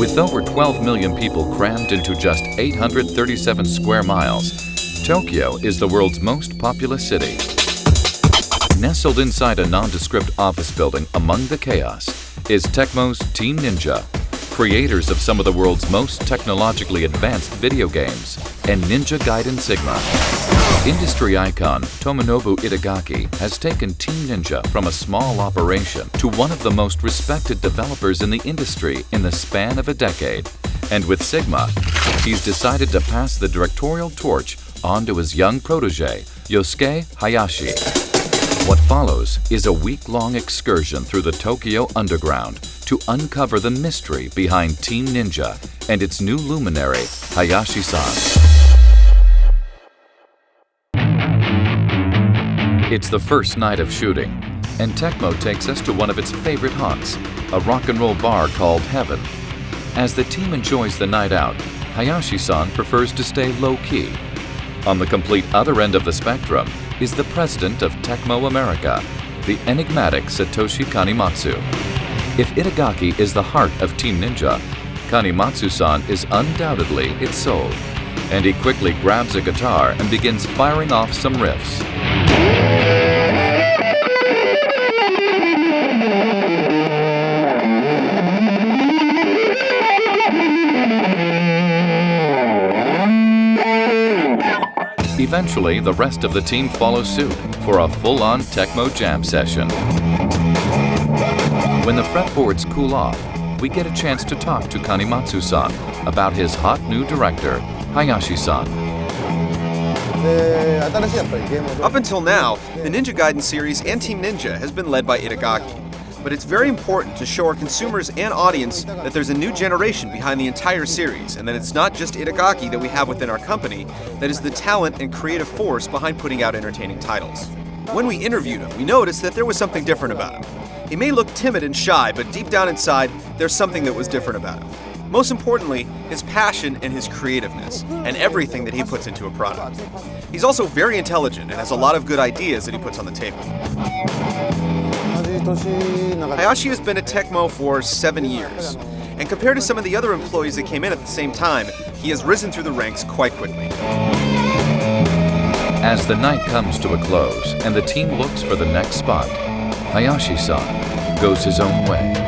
With over 12 million people crammed into just 837 square miles, Tokyo is the world's most populous city. Nestled inside a nondescript office building among the chaos is Tecmo's Team Ninja, creators of some of the world's most technologically advanced video games, and Ninja Gaiden Sigma. Industry icon Tomonobu Itagaki has taken Team Ninja from a small operation to one of the most respected developers in the industry in the span of a decade. And with Sigma, he's decided to pass the directorial torch on to his young protege, Yosuke Hayashi. What follows is a week-long excursion through the Tokyo underground to uncover the mystery behind Team Ninja and its new luminary, Hayashi-san. It's the first night of shooting, and Tecmo takes us to one of its favorite haunts, a rock and roll bar called Heaven. As the team enjoys the night out, Hayashi-san prefers to stay low-key. On the complete other end of the spectrum is the president of Tecmo America, the enigmatic Satoshi Kanimatsu. If Itagaki is the heart of Team Ninja, Kanimatsu-san is undoubtedly its soul. And he quickly grabs a guitar and begins firing off some riffs. Eventually, the rest of the team follows suit for a full-on Tecmo jam session. When the fretboards cool off, we get a chance to talk to Kanimatsu-san about his hot new director, Hayashi-san. Up until now, the Ninja Gaiden series and Team Ninja has been led by Itagaki. But it's very important to show our consumers and audience that there's a new generation behind the entire series, and that it's not just Itagaki that we have within our company that is the talent and creative force behind putting out entertaining titles. When we interviewed him, we noticed that there was something different about him. He may look timid and shy, but deep down inside, there's something that was different about him. Most importantly, his passion and his creativeness, and everything that he puts into a product. He's also very intelligent and has a lot of good ideas that he puts on the table. Hayashi has been at Tecmo for 7 years, and compared to some of the other employees that came in at the same time, he has risen through the ranks quite quickly. As the night comes to a close and the team looks for the next spot, Hayashi-san goes his own way.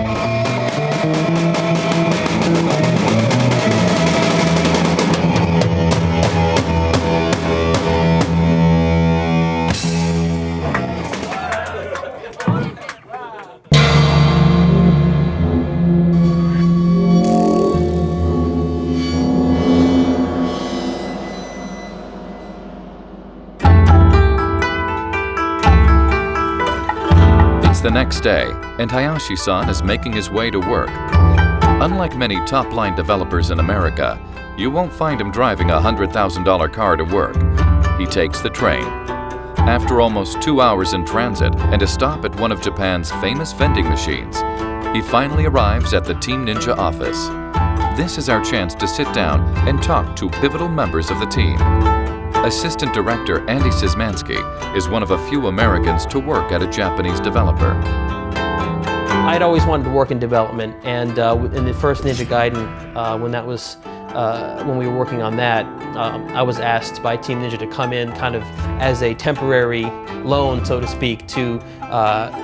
The next day, and Hayashi-san is making his way to work. Unlike many top-line developers in America, you won't find him driving a $100,000 car to work. He takes the train. After almost 2 hours in transit and a stop at one of Japan's famous vending machines, he finally arrives at the Team Ninja office. This is our chance to sit down and talk to pivotal members of the team. Assistant Director Andy Szymanski is one of a few Americans to work at a Japanese developer. I'd always wanted to work in development, and in the first Ninja Gaiden, when we were working on that, I was asked by Team Ninja to come in kind of as a temporary loan, so to speak, to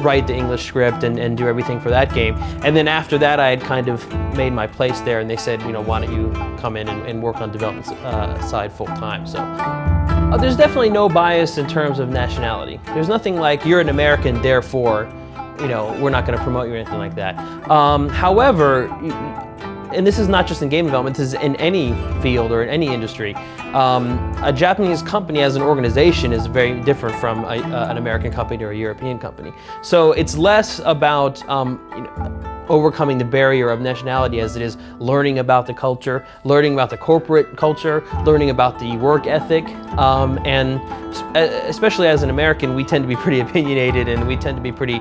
write the English script and do everything for that game. And then after that, I had kind of made my place there, and they said, you know, why don't you come in and work on development side full time. So there's definitely no bias in terms of nationality. There's nothing like you're an American, therefore, you know, we're not going to promote you or anything like that. However, and this is not just in game development, this is in any field or in any industry. A Japanese company as an organization is very different from an American company or a European company. So it's less about you know, overcoming the barrier of nationality as it is learning about the culture, learning about the corporate culture, learning about the work ethic, and especially as an American, we tend to be pretty opinionated and we tend to be pretty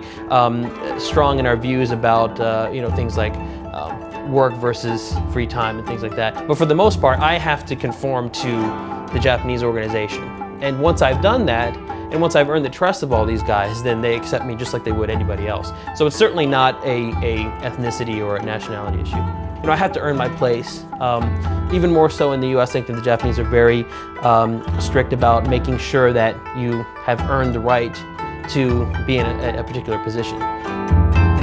strong in our views about you know, things like work versus free time and things like that. But for the most part, I have to conform to the Japanese organization. And once I've done that, and once I've earned the trust of all these guys, then they accept me just like they would anybody else. So it's certainly not a ethnicity or a nationality issue. I have to earn my place. Even more so in the US, I think that the Japanese are very strict about making sure that you have earned the right to be in a particular position.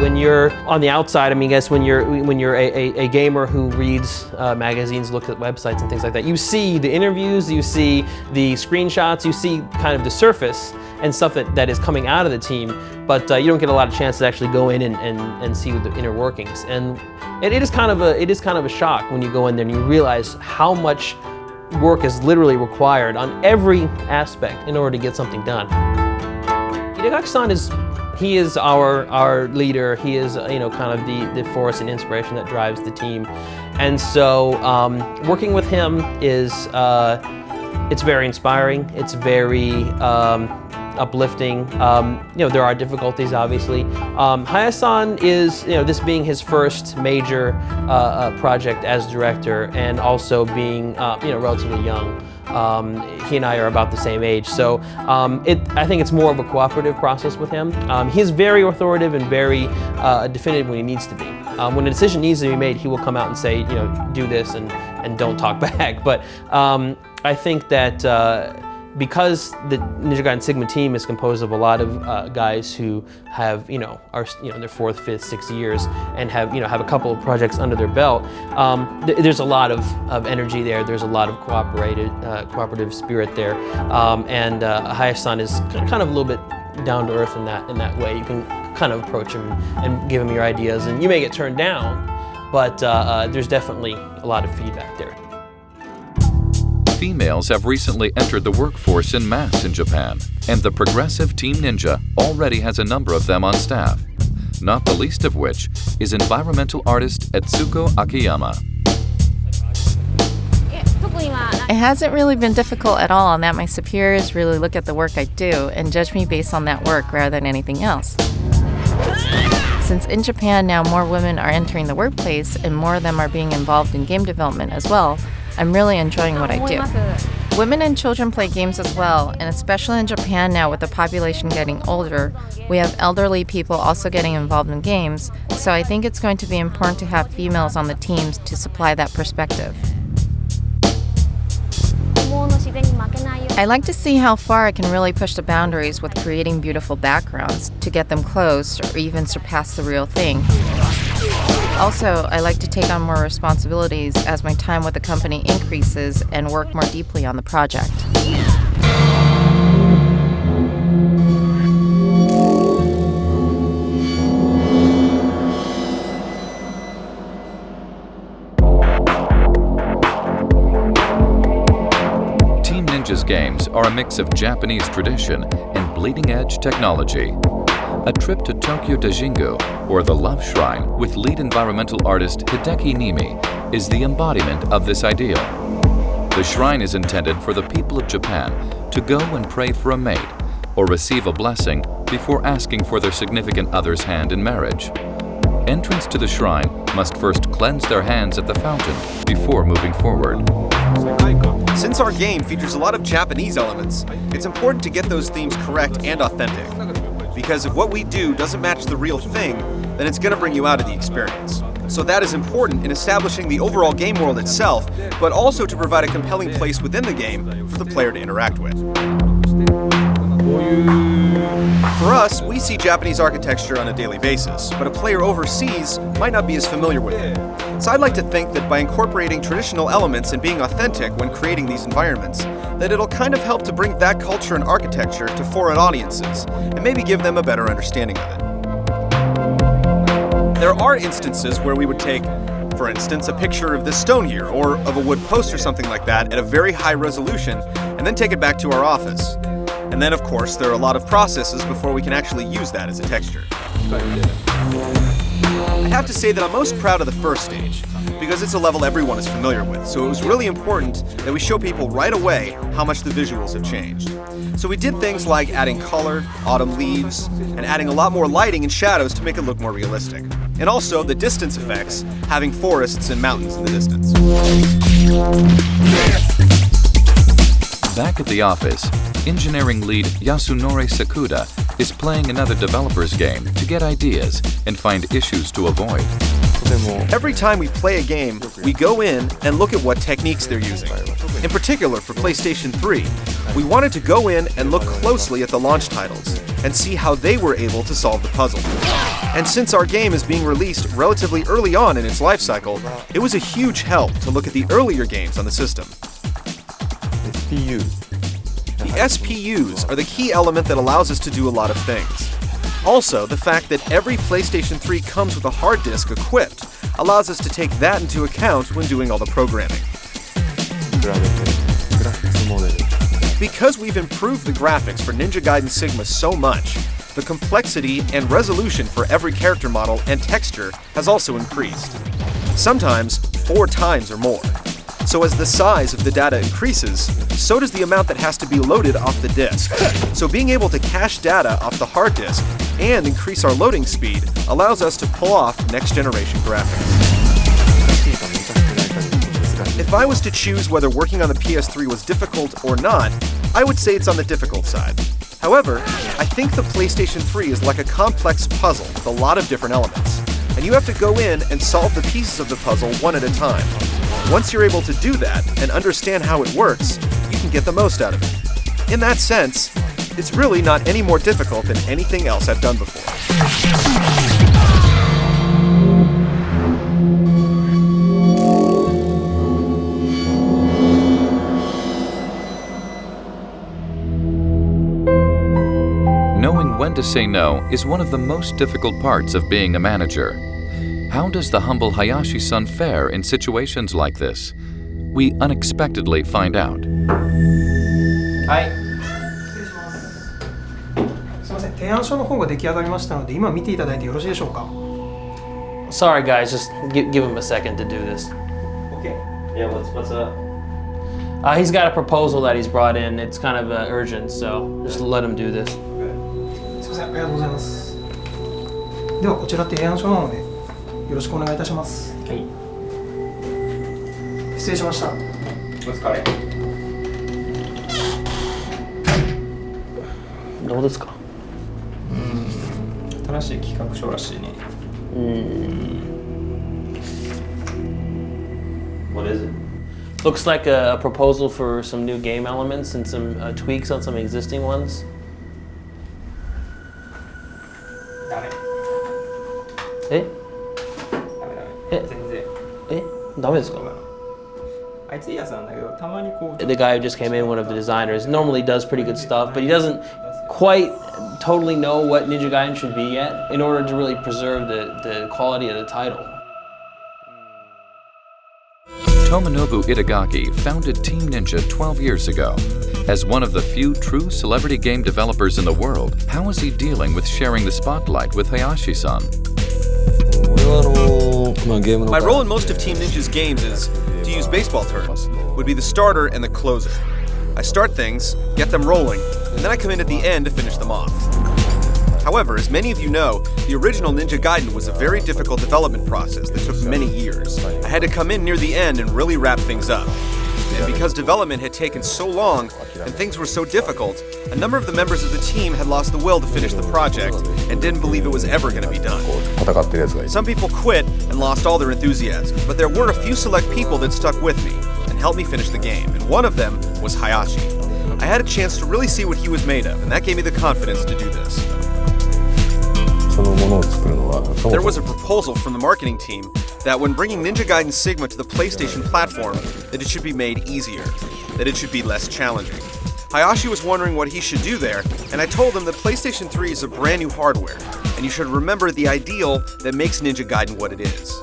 When you're on the outside, I mean, I guess when you're a gamer who reads magazines, looks at websites and things like that, you see the interviews, you see the screenshots, you see kind of the surface and stuff that is coming out of the team, but you don't get a lot of chance to actually go in and see the inner workings. And it is kind of a shock when you go in there and you realize how much work is literally required on every aspect in order to get something done. Itagaki-san he is our leader. He is, kind of the force and inspiration that drives the team. And so working with him is, it's very inspiring. It's very uplifting. There are difficulties, obviously. Hayase-san is, this being his first major project as director, and also being, relatively young. He and I are about the same age, so I think it's more of a cooperative process with him. He's very authoritative and very definitive when he needs to be. When a decision needs to be made, he will come out and say, do this and don't talk back. But I think that because the Ninja Gaiden Sigma team is composed of a lot of guys who have, are in their 4th, 5th, 6th years and have, have a couple of projects under their belt, there's a lot of energy there. There's a lot of cooperative spirit there, and Hayase-san is kind of a little bit down to earth in that way. You can kind of approach him and give him your ideas, and you may get turned down, but there's definitely a lot of feedback there. Females have recently entered the workforce en masse in Japan, and the progressive Team Ninja already has a number of them on staff, not the least of which is environmental artist Etsuko Akiyama. It hasn't really been difficult at all in that my superiors really look at the work I do and judge me based on that work rather than anything else. Since in Japan now more women are entering the workplace and more of them are being involved in game development as well, I'm really enjoying what I do. Women and children play games as well, and especially in Japan now with the population getting older, we have elderly people also getting involved in games, so I think it's going to be important to have females on the teams to supply that perspective. I like to see how far I can really push the boundaries with creating beautiful backgrounds to get them close or even surpass the real thing. Also, I like to take on more responsibilities as my time with the company increases and work more deeply on the project. Team Ninja's games are a mix of Japanese tradition and bleeding-edge technology. A trip to Tokyo Dajingu, or the Love Shrine, with lead environmental artist Hideki Nimi, is the embodiment of this ideal. The shrine is intended for the people of Japan to go and pray for a mate, or receive a blessing before asking for their significant other's hand in marriage. Entrants to the shrine must first cleanse their hands at the fountain before moving forward. Since our game features a lot of Japanese elements, it's important to get those themes correct and authentic. Because if what we do doesn't match the real thing, then it's going to bring you out of the experience. So that is important in establishing the overall game world itself, but also to provide a compelling place within the game for the player to interact with. For us, we see Japanese architecture on a daily basis, but a player overseas might not be as familiar with it. So I'd like to think that by incorporating traditional elements and being authentic when creating these environments, that it'll kind of help to bring that culture and architecture to foreign audiences, and maybe give them a better understanding of it. There are instances where we would take, for instance, a picture of this stone here, or of a wood post or something like that at a very high resolution, and then take it back to our office. And then, of course, there are a lot of processes before we can actually use that as a texture. I have to say that I'm most proud of the first stage, because it's a level everyone is familiar with, so it was really important that we show people right away how much the visuals have changed. So we did things like adding color, autumn leaves, and adding a lot more lighting and shadows to make it look more realistic. And also the distance effects, having forests and mountains in the distance. Back at the office, engineering lead Yasunori Sakuda is playing another developer's game to get ideas and find issues to avoid. Every time we play a game, we go in and look at what techniques they're using. In particular, for PlayStation 3, we wanted to go in and look closely at the launch titles and see how they were able to solve the puzzle. And since our game is being released relatively early on in its life cycle, it was a huge help to look at the earlier games on the system. The SPUs are the key element that allows us to do a lot of things. Also, the fact that every PlayStation 3 comes with a hard disk equipped allows us to take that into account when doing all the programming. Because we've improved the graphics for Ninja Gaiden Sigma so much, the complexity and resolution for every character model and texture has also increased. Sometimes 4 times or more. So as the size of the data increases, so does the amount that has to be loaded off the disk. So being able to cache data off the hard disk and increase our loading speed allows us to pull off next-generation graphics. If I was to choose whether working on the PS3 was difficult or not, I would say it's on the difficult side. However, I think the PlayStation 3 is like a complex puzzle with a lot of different elements, and you have to go in and solve the pieces of the puzzle one at a time. Once you're able to do that and understand how it works, you can get the most out of it. In that sense, it's really not any more difficult than anything else I've done before. Knowing when to say no is one of the most difficult parts of being a manager. How does the humble Hayashi-san fare in situations like this? We unexpectedly find out. Hi. すいません、提案書の方が出来上がりましたので、今見ていただいてよろしいでしょうか? Sorry guys, just give him a second to do this. Okay. Yeah, what's up? He's got a proposal that he's brought in. It's kind of urgent, so just let him do this. すいません、ありがとうございます。ではこちら提案書なのでよろしくお願いいたします。はい。失礼しました。お疲れ。どうですか? 新しい企画書らしいね。What is it? Looks like a proposal for some new game elements and some tweaks on some existing ones. ダメ。え? ダメダメ。え全然。え? ダメですか? あいついいやつなんだけど、たまにこう。The guy who just came in, one of the designers, normally does pretty good stuff, but he doesn't quite totally know what Ninja Gaiden should be yet in order to really preserve the quality of the title. Tomonobu Itagaki founded Team Ninja 12 years ago. As one of the few true celebrity game developers in the world, how is he dealing with sharing the spotlight with Hayashi-san? My role in most of Team Ninja's games is, to use baseball terms, would be the starter and the closer. I start things, get them rolling, and then I come in at the end to finish them off. However, as many of you know, the original Ninja Gaiden was a very difficult development process that took many years. I had to come in near the end and really wrap things up. And because development had taken so long and things were so difficult, a number of the members of the team had lost the will to finish the project and didn't believe it was ever going to be done. Some people quit and lost all their enthusiasm, but there were a few select people that stuck with me and helped me finish the game, and one of them was Hayashi. I had a chance to really see what he was made of, and that gave me the confidence to do this. There was a proposal from the marketing team that when bringing Ninja Gaiden Sigma to the PlayStation platform, that it should be made easier, that it should be less challenging. Hayashi was wondering what he should do there, and I told him that PlayStation 3 is a brand new hardware, and you should remember the ideal that makes Ninja Gaiden what it is.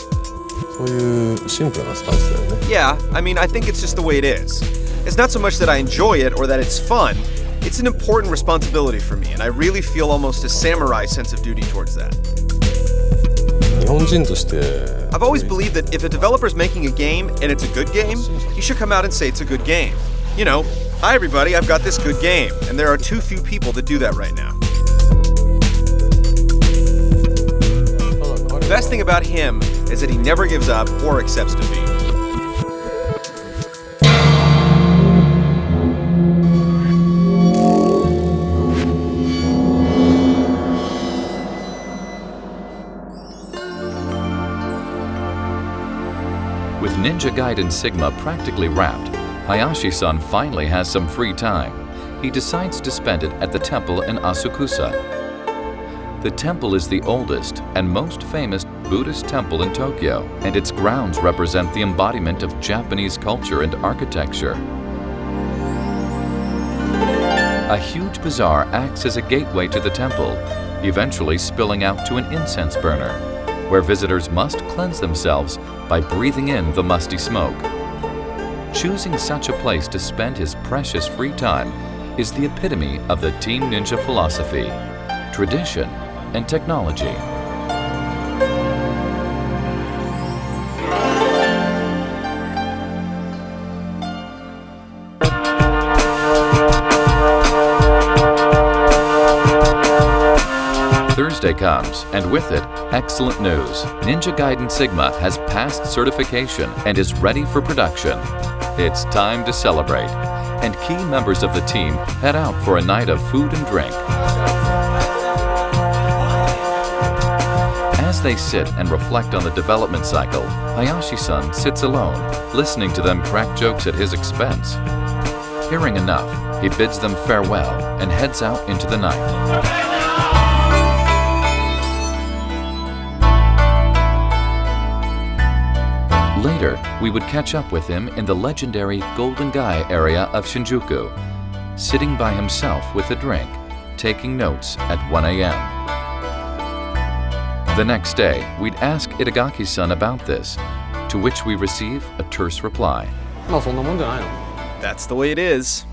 Yeah, I mean, I think it's just the way it is. It's not so much that I enjoy it or that it's fun. It's an important responsibility for me, and I really feel almost a samurai sense of duty towards that. I've always believed that if a developer's making a game and it's a good game, he should come out and say it's a good game. You know, hi everybody, I've got this good game, and there are too few people that do that right now. The best thing about him is that he never gives up or accepts defeat. With Ninja Gaiden Sigma practically wrapped, Hayashi-san finally has some free time. He decides to spend it at the temple in Asakusa. The temple is the oldest and most famous Buddhist temple in Tokyo, and its grounds represent the embodiment of Japanese culture and architecture. A huge bazaar acts as a gateway to the temple, eventually spilling out to an incense burner, where visitors must cleanse themselves by breathing in the musty smoke. Choosing such a place to spend his precious free time is the epitome of the Team Ninja philosophy, tradition, and technology. Thursday comes, and with it, excellent news. Ninja Gaiden Sigma has passed certification and is ready for production. It's time to celebrate, and key members of the team head out for a night of food and drink. As they sit and reflect on the development cycle, Hayashi-san sits alone, listening to them crack jokes at his expense. Hearing enough, he bids them farewell and heads out into the night. Later, we would catch up with him in the legendary Golden Gai area of Shinjuku, sitting by himself with a drink, taking notes at 1 a.m. The next day, we'd ask Itagaki-san about this, to which we receive a terse reply. That's the way it is.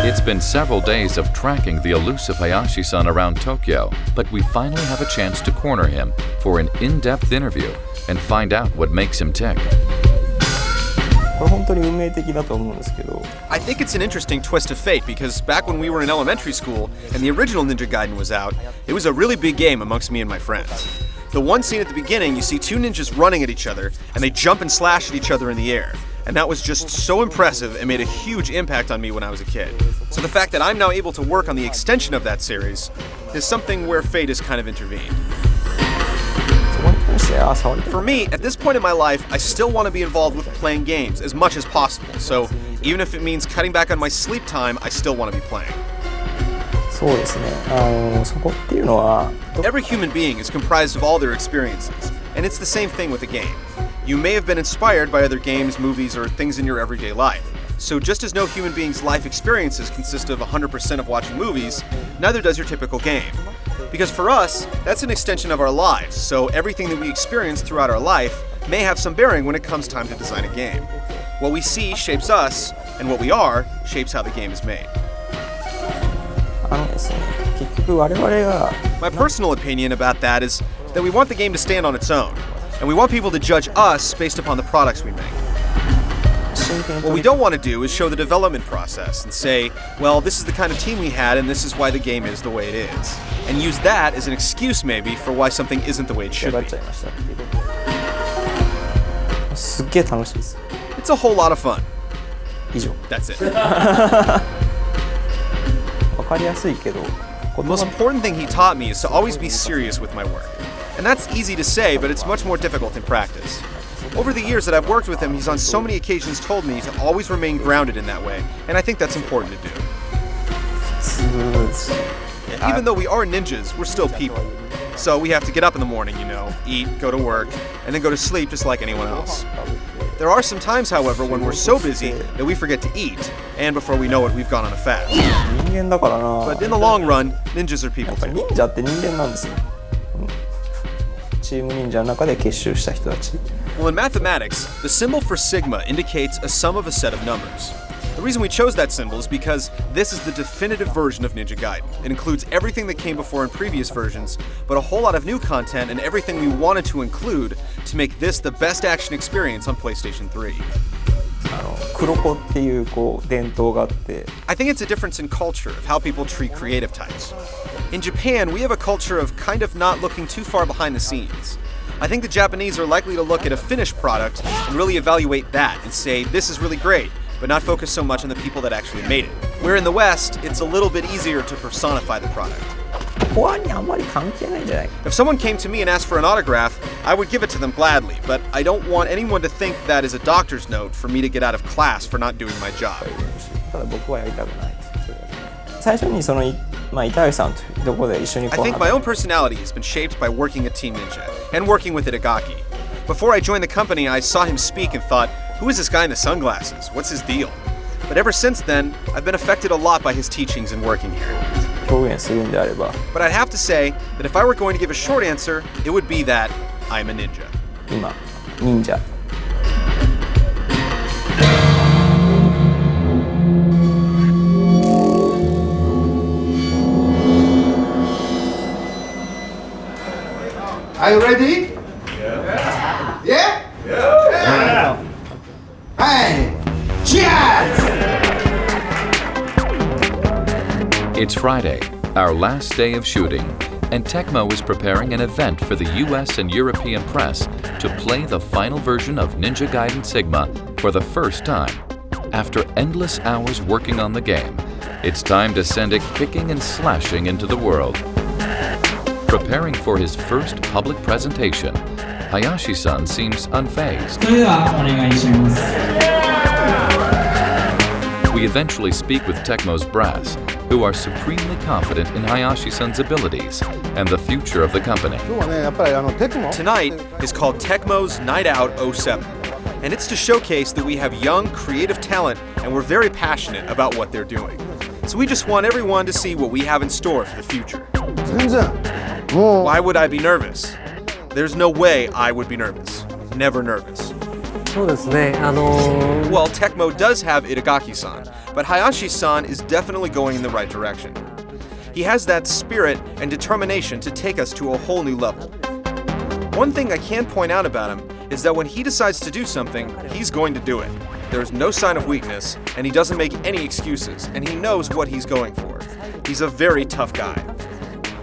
It's been several days of tracking the elusive Hayashi-san around Tokyo, but we finally have a chance to corner him for an in-depth interview and find out what makes him tick. I think it's an interesting twist of fate because back when we were in elementary school and the original Ninja Gaiden was out, it was a really big game amongst me and my friends. The one scene at the beginning, you see two ninjas running at each other and they jump and slash at each other in the air. And that was just so impressive and made a huge impact on me when I was a kid. So the fact that I'm now able to work on the extension of that series is something where fate has kind of intervened. For me, at this point in my life, I still want to be involved with playing games as much as possible. So even if it means cutting back on my sleep time, I still want to be playing. Every human being is comprised of all their experiences, and it's the same thing with a game. You may have been inspired by other games, movies, or things in your everyday life. So just as no human being's life experiences consist of 100% of watching movies, neither does your typical game. Because for us, that's an extension of our lives, so everything that we experience throughout our life may have some bearing when it comes time to design a game. What we see shapes us, and what we are shapes how the game is made. My personal opinion about that is that we want the game to stand on its own, and we want people to judge us based upon the products we make. What we don't want to do is show the development process and say, well, this is the kind of team we had and this is why the game is the way it is. And use that as an excuse maybe for why something isn't the way it should be. It's a whole lot of fun. That's it. The most important thing he taught me is to always be serious with my work. And that's easy to say, but it's much more difficult in practice. Over the years that I've worked with him, he's on so many occasions told me to always remain grounded in that way, and I think that's important to do. Even though we are ninjas, we're still people. So we have to get up in the morning, eat, go to work, and then go to sleep just like anyone else. There are some times, however, when we're so busy that we forget to eat, and before we know it, we've gone on a fast. But in the long run, ninjas are people too. Well, in mathematics, the symbol for sigma indicates a sum of a set of numbers. The reason we chose that symbol is because this is the definitive version of Ninja Gaiden. It includes everything that came before in previous versions, but a whole lot of new content and everything we wanted to include to make this the best action experience on PlayStation 3. I think it's a difference in culture of how people treat creative types. In Japan, we have a culture of kind of not looking too far behind the scenes. I think the Japanese are likely to look at a finished product and really evaluate that and say, this is really great, but not focus so much on the people that actually made it. Where in the West, it's a little bit easier to personify the product. コアにあんまり関係ないんじゃないか If someone came to me and asked for an autograph, I would give it to them gladly, but I don't want anyone to think that is a doctor's note for me to get out of class for not doing my job. ただ僕はやりたくないですそれ最初にその板垣さんというところで一緒に I think my own personality has been shaped by working at Team Ninja and working with Itagaki. Before I joined the company, I saw him speak and thought, who is this guy in the sunglasses? What's his deal? But ever since then, I've been affected a lot by his teachings and working here. 表現するんであれば But I'd have to say that if I were going to give a short answer, it would be that I'm a ninja. 今忍者 Are you ready? Yeah. Yeah? Yeah. Hey, cheers! It's Friday, our last day of shooting, and Tecmo is preparing an event for the US and European press to play the final version of Ninja Gaiden Sigma for the first time. After endless hours working on the game, it's time to send it kicking and slashing into the world. Preparing for his first public presentation, Hayashi-san seems unfazed. We eventually speak with Tecmo's brass, who are supremely confident in Hayashi-san's abilities and the future of the company. Tonight is called Tecmo's Night Out 07, and it's to showcase that we have young, creative talent and we're very passionate about what they're doing. So we just want everyone to see what we have in store for the future. Why would I be nervous? There's no way I would be nervous. Never nervous. Well, Tecmo does have Itagaki-san, but Hayashi-san is definitely going in the right direction. He has that spirit and determination to take us to a whole new level. One thing I can point out about him is that when he decides to do something, he's going to do it. There's no sign of weakness, and he doesn't make any excuses, and he knows what he's going for. He's a very tough guy.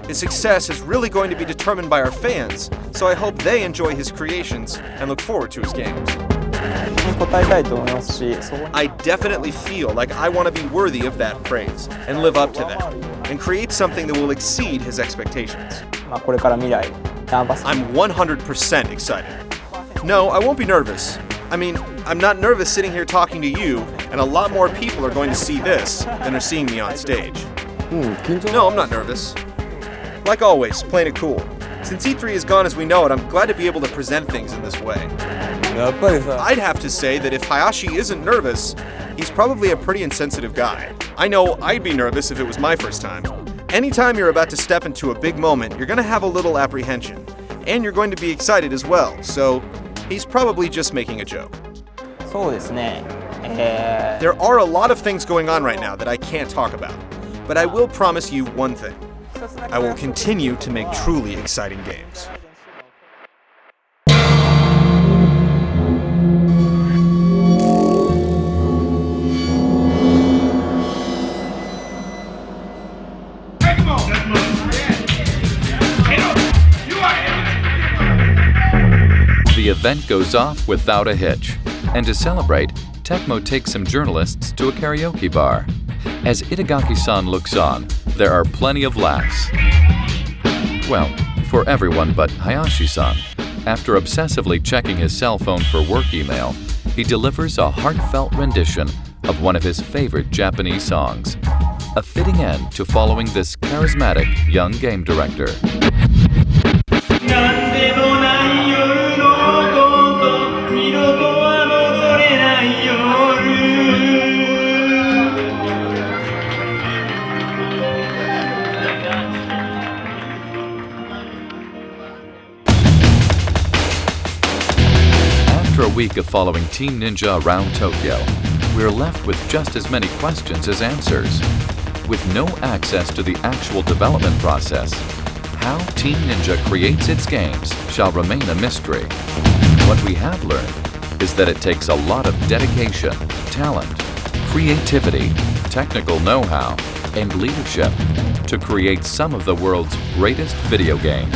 His success is really going to be determined by our fans, so I hope they enjoy his creations and look forward to his games. 答えたいと思いますしそこに I definitely feel like I want to be worthy of that praise and live up to that, and create something that will exceed his expectations. まあこれから未来ナーバス I'm 100% excited. No, I won't be nervous. I mean, I'm not nervous sitting here talking to you, and a lot more people are going to see this than are seeing me on stage. No, I'm not nervous. Like always, playing it cool. Since E3 is gone as we know it, I'm glad to be able to present things in this way. やっぱりさ I'd have to say that if Hayashi isn't nervous, he's probably a pretty insensitive guy. I know I'd be nervous if it was my first time. Anytime you're about to step into a big moment, you're going to have a little apprehension. And you're going to be excited as well, so he's probably just making a joke. そうですね There are a lot of things going on right now that I can't talk about. But I will promise you one thing. I will continue to make truly exciting games. The event goes off without a hitch, and to celebrate, Tecmo takes some journalists to a karaoke bar. As Itagaki-san looks on, there are plenty of laughs. Well, for everyone but Hayashi-san. After obsessively checking his cell phone for work email, he delivers a heartfelt rendition of one of his favorite Japanese songs. A fitting end to following this charismatic young game director. After a week of following Team Ninja around Tokyo, we're left with just as many questions as answers. With no access to the actual development process, how Team Ninja creates its games shall remain a mystery. What we have learned is that it takes a lot of dedication, talent, creativity, technical know-how, and leadership to create some of the world's greatest video games.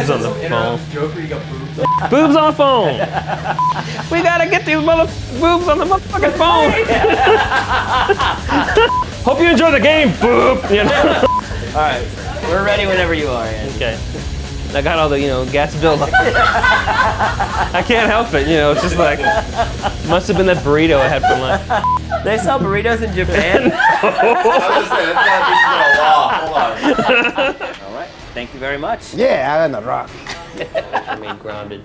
boobs on the phone. Boobs on the phone. We gotta get these boobs on the motherfucking phone. Hope you enjoy the game, boob. You know? All right, we're ready whenever you are. Andy. Okay. I got all the, gas buildup. I can't help it, it's just like, must have been that burrito I had for lunch. They sell burritos in Japan? All right, thank you very much. Yeah, I'm gonna rock. Remain grounded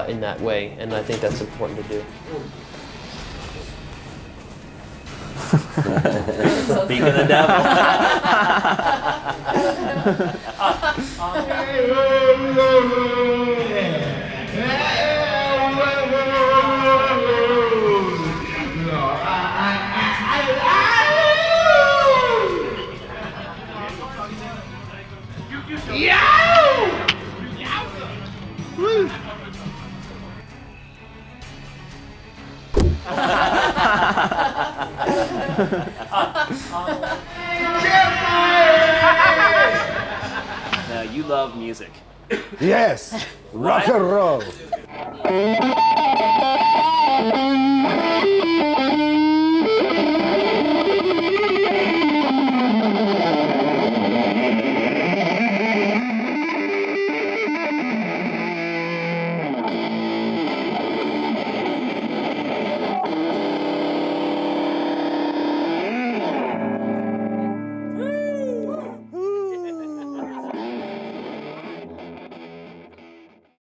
in that way, and I think that's important to do. Speak of the devil. Now you love music. Yes, rock and roll.